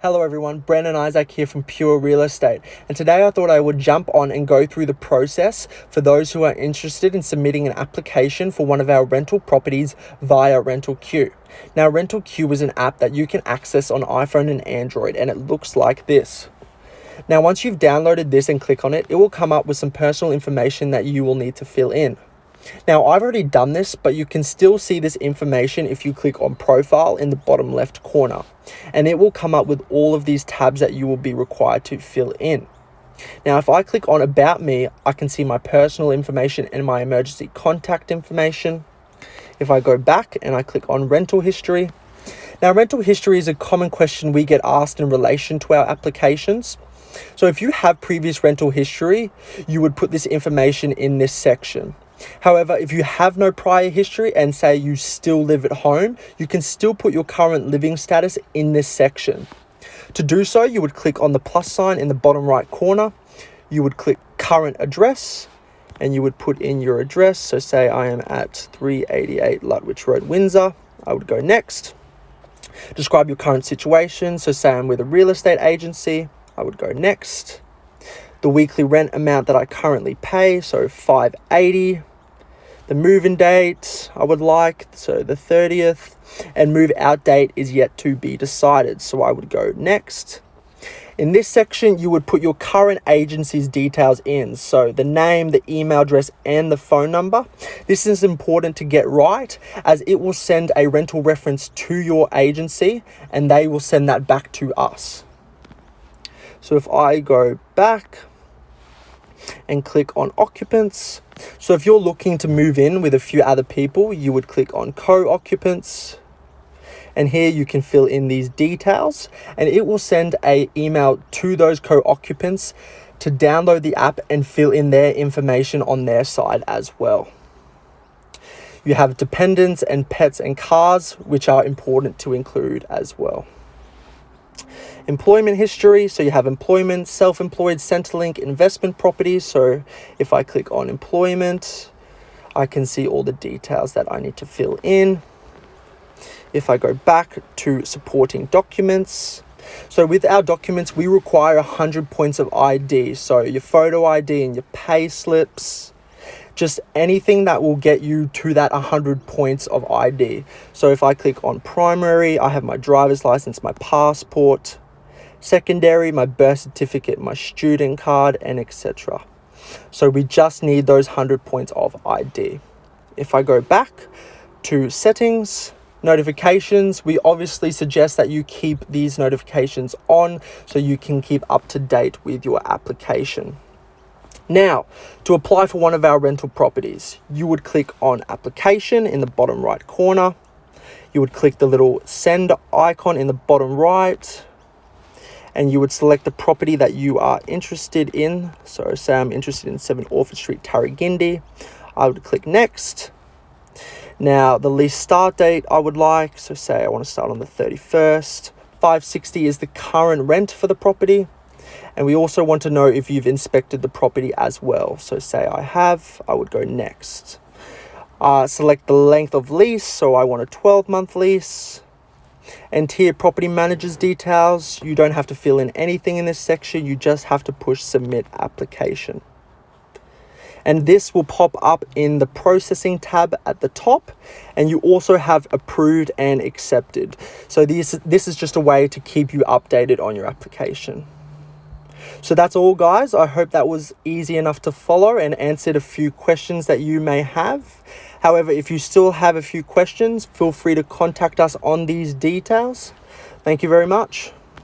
Hello everyone, Brandon Isaac here from Pure Real Estate, and today I thought I would jump on and go through the process for those who are interested in submitting an application for one of our rental properties via RentalQ. Now, RentalQ is an app that you can access on iPhone and Android, and it looks like this. Now, once you've downloaded this and click on it, it will come up with some personal information that you will need to fill in. Now, I've already done this, but you can still see this information if you click on Profile in the bottom left corner, and it will come up with all of these tabs that you will be required to fill in. Now, if I click on About Me, I can see my personal information and my emergency contact information. If I go back and I click on Rental History, now rental history is a common question we get asked in relation to our applications. So if you have previous rental history, you would put this information in this section. However, if you have no prior history and say you still live at home, you can still put your current living status in this section. To do so, you would click on the plus sign in the bottom right corner. You would click current address and you would put in your address. So say I am at 388 Lutwyche Road, Windsor. I would go next. Describe your current situation. So say I'm with a real estate agency. I would go next. The weekly rent amount that I currently pay, so $580. The move-in date I would like, so the 30th, and move-out date is yet to be decided, so I would go next. In this section, you would put your current agency's details in, so the name, the email address, and the phone number. This is important to get right, as it will send a rental reference to your agency, and they will send that back to us. So if I go back and click on occupants. So if you're looking to move in with a few other people, you would click on co-occupants. And here you can fill in these details and it will send an email to those co-occupants to download the app and fill in their information on their side as well. You have dependents and pets and cars, which are important to include as well. Employment history, so you have employment, self-employed, Centrelink, investment properties. So if I click on employment, I can see all the details that I need to fill in. If I go back to supporting documents, so with our documents, we require 100 points of ID. So your photo ID and your pay slips, just anything that will get you to that 100 points of ID. So if I click on primary, I have my driver's license, my passport. Secondary, my birth certificate, my student card, and etc. So we just need those 100 points of ID. If I go back to settings, notifications, we obviously suggest that you keep these notifications on so you can keep up to date with your application. Now, to apply for one of our rental properties, you would click on application in the bottom right corner. You would click the little send icon in the bottom right. And you would select the property that you are interested in. So say I'm interested in 7 Orford Street, Tarragindi. I would click next. Now the lease start date I would like. So say I want to start on the 31st. $560 is the current rent for the property. And we also want to know if you've inspected the property as well. So say I have, I would go next. Select the length of lease. So I want a 12-month lease. And here, property manager's details. You don't have to fill in anything in this section. You just have to push submit application. And this will pop up in the processing tab at the top. And you also have approved and accepted. So this is just a way to keep you updated on your application. So that's all, guys. I hope that was easy enough to follow and answered a few questions that you may have. However, if you still have a few questions, feel free to contact us on these details. Thank you very much.